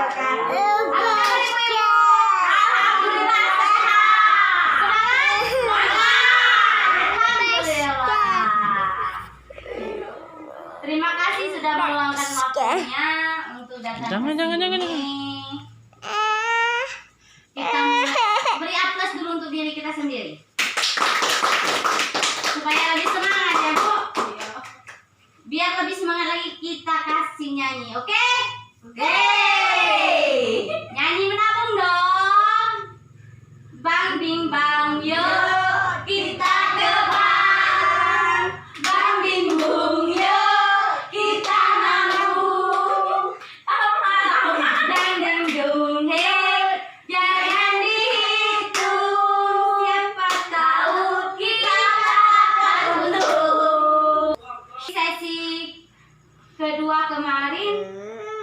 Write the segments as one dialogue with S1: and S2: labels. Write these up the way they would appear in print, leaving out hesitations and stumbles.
S1: Terima kasih sudah meluangkan waktunya untuk datang ke sini. Kita beri aplaus dulu untuk diri kita sendiri. Supaya lebih semangat ya, Bu. Biar lebih semangat lagi kita kasih nyanyi, oke? Oke. Nyanyi menabung dong. Bang bing bang yo, kita ke bank. Bang bing bung yo, kita nabung. Dang dang dung hey, jangan dihitung. Siapa tahu kita akan untung. Sesi kedua kemarin,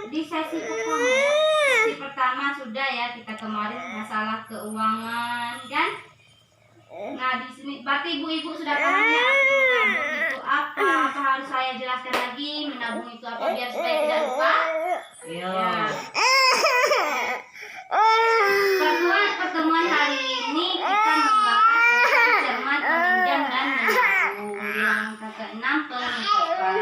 S1: di sesi pertama sudah ya kita kemarin masalah keuangan kan. Nah di sini berarti ibu-ibu sudah paham ya menabung itu apa harus saya jelaskan lagi menabung itu apa biar supaya tidak lupa. Ya. Pertemuan hari ini kita membahas tentang cermat meminjam dan menabung yang ke-6 penutupan.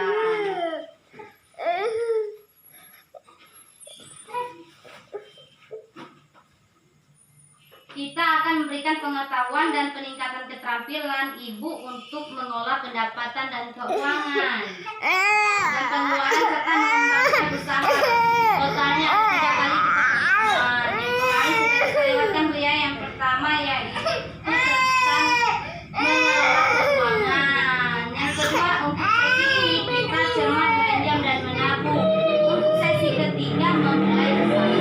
S1: Kita akan memberikan pengetahuan dan peningkatan keterampilan ibu untuk mengolah pendapatan dan keuangan dan pengeluaran serta mengembangkan usaha. Totalnya 3 kali kita pertemuan. Yang kemarin sudah dilewatkan Lia. Yang pertama yaitu tentang mengelola keuangan. Yang kedua untuk sesi ini kita cermat meminjam dan menabung. Untuk sesi ketiga memulai usaha.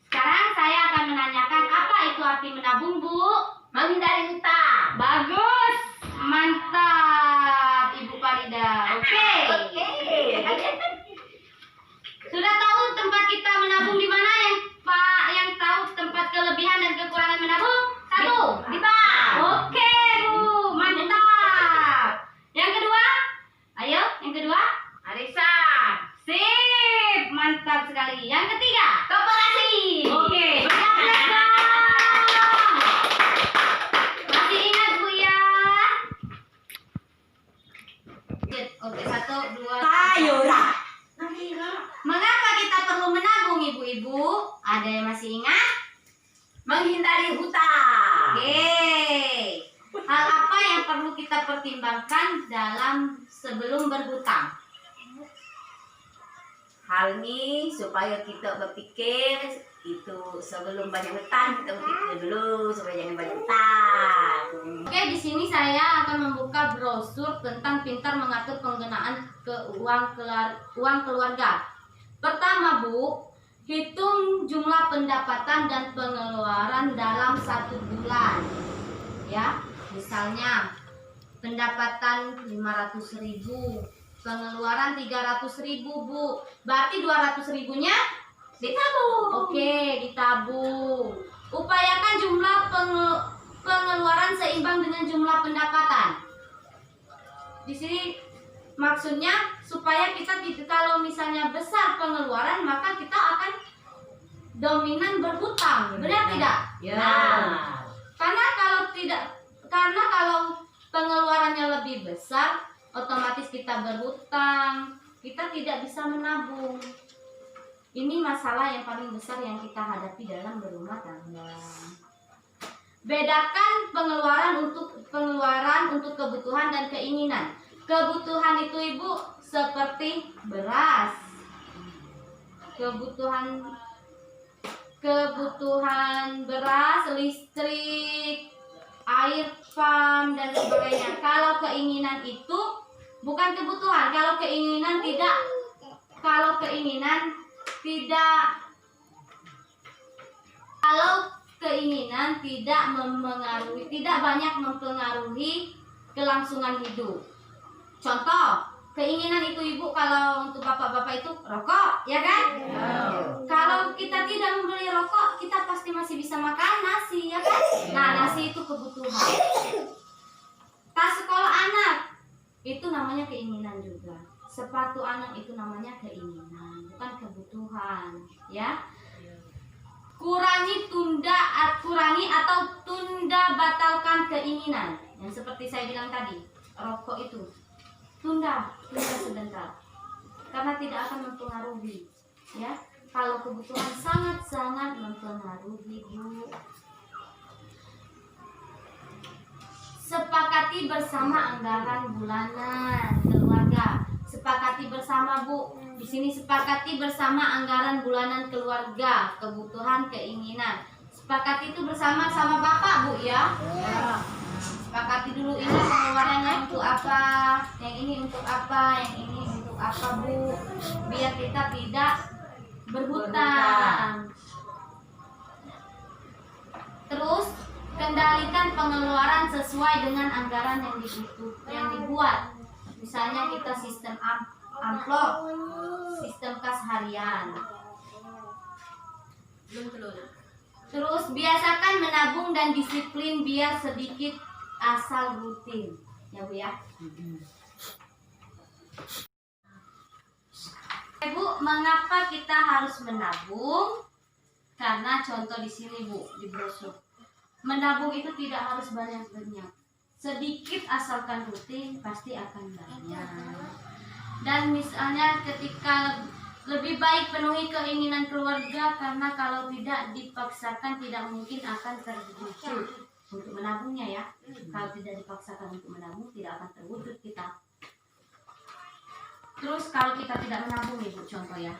S1: Sekarang saya akan menanyakan apa itu arti menabung, Bu? Menghindari hutang. Bagus, mantap, Ibu Farida. Oke. Sudah tahu tempat kita menabung di mana ya, Pak? Yang tahu tempat kelebihan dan kekurangan menabung? Satu, di bank. Oke, Bu, mantap. Yang kedua, ayo, yang kedua, arisan. Sip, mantap sekali. Yang ketiga, koperasi. Oke, beraplaus dong. Masih ingat Bu ya? Oke, 1, 2, 3. Mengapa kita perlu menabung, ibu-ibu? Ada yang masih ingat? Menghindari hutang. Oke. Hal apa yang perlu kita pertimbangkan dalam sebelum berhutang?
S2: Hal ini supaya kita berpikir itu sebelum banyak hutang kita berpikir dulu supaya jangan banyak hutang.
S1: Oke, di sini saya akan membuka brosur tentang pintar mengatur penggunaan uang keluarga. Pertama, Bu, hitung jumlah pendapatan dan pengeluaran dalam 1 bulan. Ya, misalnya pendapatan 500.000. Pengeluaran 300.000, Bu. Berarti 200.000-nya ditabung. Oke, ditabung. Upayakan jumlah pengeluaran seimbang dengan jumlah pendapatan. Di sini maksudnya supaya kita kalau misalnya besar pengeluaran maka kita akan dominan berhutang. Benar tidak?
S2: Ya.
S1: Nah, karena kalau pengeluarannya lebih besar otomatis kita berhutang, kita tidak bisa menabung. Ini masalah yang paling besar yang kita hadapi dalam berumah tangga. Bedakan pengeluaran untuk kebutuhan dan keinginan. Kebutuhan itu, Ibu, seperti beras. Kebutuhan beras, listrik, air pam dan sebagainya. Kalau keinginan itu bukan kebutuhan. Kalau keinginan tidak banyak mempengaruhi kelangsungan hidup. Contoh, keinginan itu, Ibu, kalau untuk bapak-bapak itu rokok, ya kan? Kalau kita tidak membeli rokok, kita pasti masih bisa makan nasi, ya kan? Nah, nasi itu kebutuhan. Tas sekolah anak itu namanya keinginan juga. sepatu anak itu namanya keinginan, bukan kebutuhan, ya. Kurangi atau tunda batalkan keinginan. Yang seperti saya bilang tadi, rokok itu tunda sebentar. Karena tidak akan mempengaruhi, ya. Kalau kebutuhan sangat-sangat mempengaruhi, Bu. Sepakati bersama anggaran bulanan keluarga. Sepakati bersama, Bu. Di sini sepakati bersama anggaran bulanan keluarga, kebutuhan, keinginan. Sepakati itu bersama sama Bapak, Bu, ya. Sepakati dulu ini pengeluarannya untuk apa, yang ini untuk apa, yang ini untuk apa, Bu. Biar kita tidak berhutang. Terus kendalikan pengeluaran sesuai dengan anggaran yang dibuat. Misalnya kita sistem amplop, sistem kas harian. Terus biasakan menabung dan disiplin biar sedikit asal rutin, ya Bu ya. Bu, mengapa kita harus menabung? Karena contoh di sini, Bu, di brosur. Menabung itu tidak harus banyak-banyak. Sedikit asalkan rutin pasti akan banyak. Dan misalnya ketika lebih baik penuhi keinginan keluarga, karena kalau tidak dipaksakan tidak mungkin akan terwujud untuk menabungnya, ya. Kalau tidak dipaksakan untuk menabung tidak akan terwujud kita. Terus kalau kita tidak menabung, Ibu, contoh ya.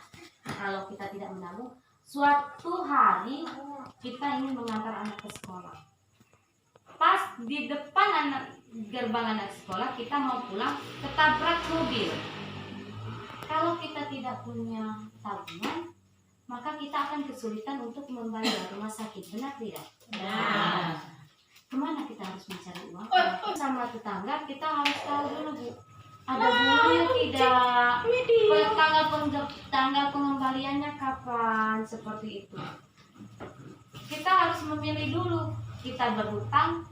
S1: Kalau kita tidak menabung, suatu hari kita ingin mengantar anak ke sekolah. Pas di depan gerbang anak sekolah kita mau pulang, ketabrak mobil. Kalau kita tidak punya tabungan, maka kita akan kesulitan untuk membayar rumah sakit, benar tidak? Nah, kemana kita harus mencari uang? Sama tetangga kita harus tahu dulu, Bu, ada bunganya tidak, tanggal pengembaliannya kapan, seperti itu. Kita harus memilih dulu, kita berhutang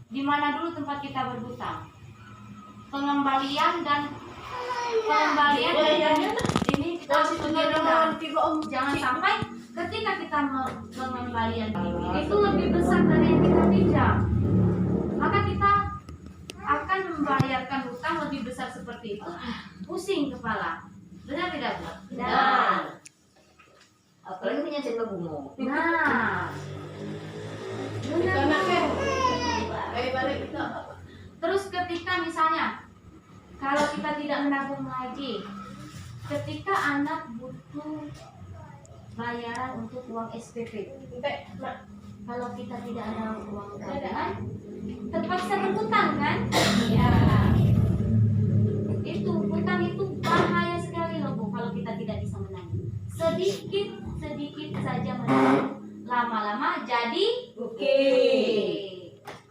S1: di mana dulu tempat kita berhutang. Pengembalian ini kita harus memilih. Jangan sampai ketika kita pengembalian itu lebih besar dari yang kita pinjam, maka kita akan membayarkan hutang lebih besar seperti itu. Pusing kepala, benar tidak, Bu?
S2: Benar. Apalagi punya cerita bunga.
S1: Nah, benar. Terus ketika misalnya kalau kita tidak menabung lagi, ketika anak butuh bayaran untuk uang SPP, kalau kita tidak ada uang tabungan, terpaksa berhutang, kan? Ya. Itu hutang itu bahaya sekali loh, Bu, kalau kita tidak bisa menabung. Sedikit saja menabung, lama-lama jadi oke.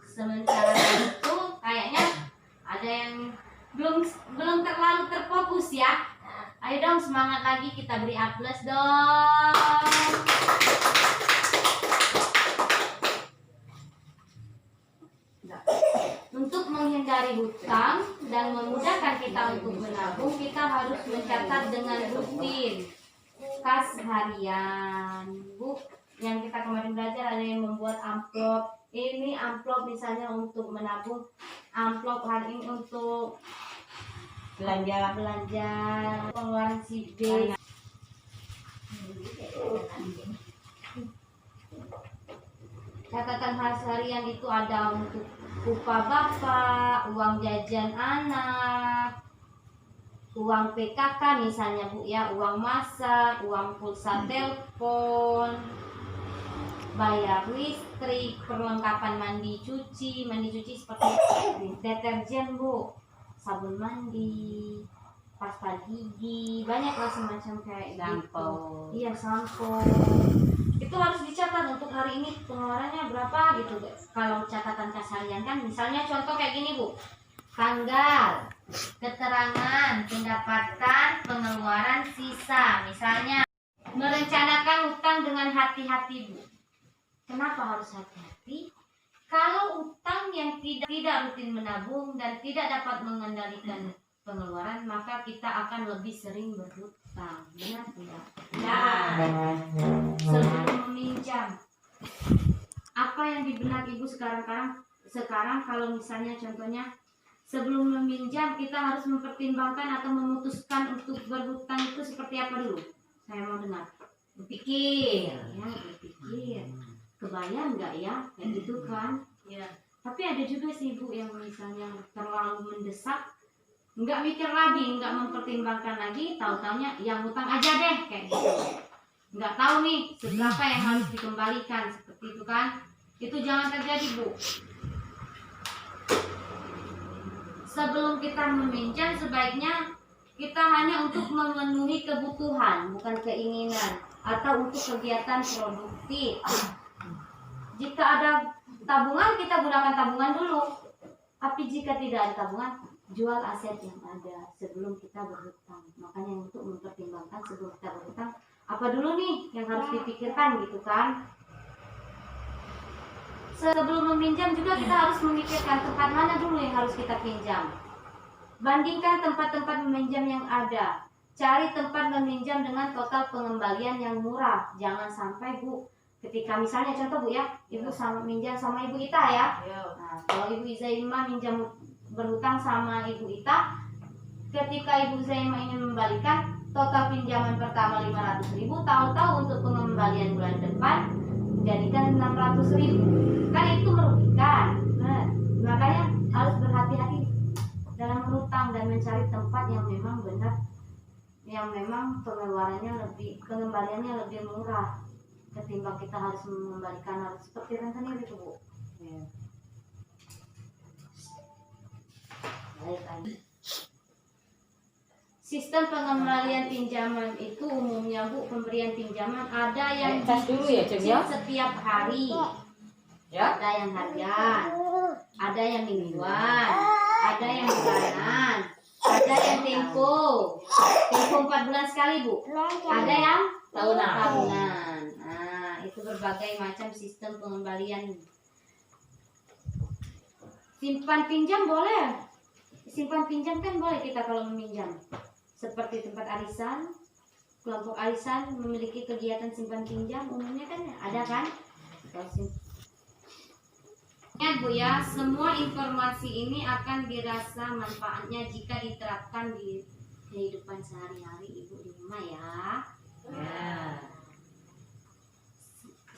S1: Sementara itu kayaknya ada yang belum terlalu terfokus, ya. Ayo dong, semangat lagi, kita beri aplaus dong. Untuk menghindari hutang dan memudahkan kita untuk menabung, kita harus mencatat dengan rutin kas harian, Bu. Yang kita kemarin belajar ada yang membuat amplop. Ini amplop misalnya untuk menabung, amplop hari ini untuk belanja pengeluaran si B. Catatan khas harian itu ada untuk upah bapak, uang jajan anak, uang PKK misalnya, Bu ya, uang masak, uang pulsa telepon, bayar listrik, perlengkapan mandi cuci seperti deterjen, Bu, sabun mandi, pasta gigi, banyaklah semacam kayak gitu. Iya, sampo. Itu harus dicatat untuk hari ini pengeluarannya berapa gitu. Kalau catatan kas harian kan misalnya contoh kayak gini, Bu. Tanggal, keterangan, pendapatan, pengeluaran, sisa. Misalnya merencanakan hutang dengan hati-hati, Bu. Kenapa harus hati-hati? Kalau utang yang tidak rutin menabung dan tidak dapat mengendalikan pengeluaran, maka kita akan lebih sering berhutang. Benar tidak?
S2: Nah,
S1: Sebelum meminjam, apa yang di benak ibu sekarang kalau misalnya contohnya sebelum meminjam kita harus mempertimbangkan atau memutuskan untuk berhutang itu seperti apa dulu? Saya mau dengar.
S2: berpikir.
S1: Ya, berpikir. Kebayang nggak ya? Kayak gitu kan?
S2: Ya.
S1: Tapi ada juga sih ibu yang misalnya terlalu mendesak, nggak mikir lagi, nggak mempertimbangkan lagi, tahu-taunya yang hutang aja deh kayak gitu. Nggak tahu nih seberapa yang harus dikembalikan seperti itu kan? Itu jangan terjadi bu. Sebelum kita meminjam sebaiknya kita hanya untuk memenuhi kebutuhan, bukan keinginan, atau untuk kegiatan produktif. Jika ada tabungan, kita gunakan tabungan dulu. Tapi jika tidak ada tabungan, jual aset yang ada sebelum kita berhutang. Makanya untuk mempertimbangkan sebelum kita berhutang, apa dulu nih yang harus dipikirkan gitu kan? Sebelum meminjam juga kita harus memikirkan tempat mana dulu yang harus kita pinjam. Bandingkan tempat-tempat meminjam yang ada. Cari tempat meminjam dengan total pengembalian yang murah. Jangan sampai bu, ketika misalnya contoh bu ya, ibu sama minjam sama ibu Ita ya. Nah, kalau ibu Zaima minjam berhutang sama ibu Ita, ketika ibu Zaima ingin membalikan total pinjaman pertama 500.000, tahu-tahu untuk pengembalian bulan depan jadikan 600.000, kan itu merugikan. Nah, makanya harus berhati-hati dalam berhutang dan mencari tempat yang memang benar, yang memang pengembaliannya lebih murah ketimbang kita harus mengembalikan harus seperti rentenir itu bu. Ya. Baik. Sistem pengembalian pinjaman itu umumnya bu, pemberian pinjaman ada yang
S3: dulu ya, Cem, ya?
S1: setiap hari,
S3: Ya.
S1: ada yang harian, ada yang mingguan, ada yang bulanan, ada yang tempo 4 bulan sekali bu, ada yang tahunan. Nah, itu berbagai macam sistem pengembalian. Simpan pinjam boleh, simpan pinjam kan boleh kita kalau meminjam. Seperti tempat arisan, kelompok arisan memiliki kegiatan simpan pinjam umumnya kan ada kan? Ingat bu ya, semua informasi ini akan dirasa manfaatnya jika diterapkan di kehidupan sehari-hari ibu di rumah ya.
S2: Ya.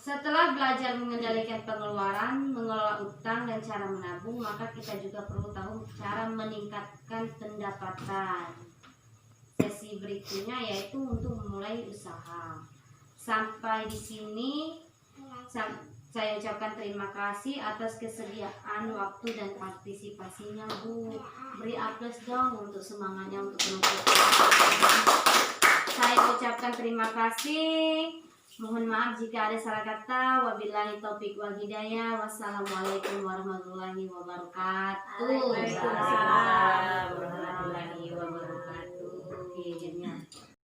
S1: Setelah belajar mengendalikan pengeluaran, mengelola utang dan cara menabung, maka kita juga perlu tahu cara meningkatkan pendapatan. Sesi berikutnya yaitu untuk memulai usaha. Sampai di sini saya ucapkan terima kasih atas kesediaan waktu dan partisipasinya bu. Beri aplaus dong untuk semangatnya untuk penutup. Saya ucapkan terima kasih. Mohon maaf jika ada salah kata. Wabillahi taufiq wal hidayah. Wassalamualaikum warahmatullahi wabarakatuh.
S2: Waalaikumsalam warahmatullahi wabarakatuh.
S1: Izinnya.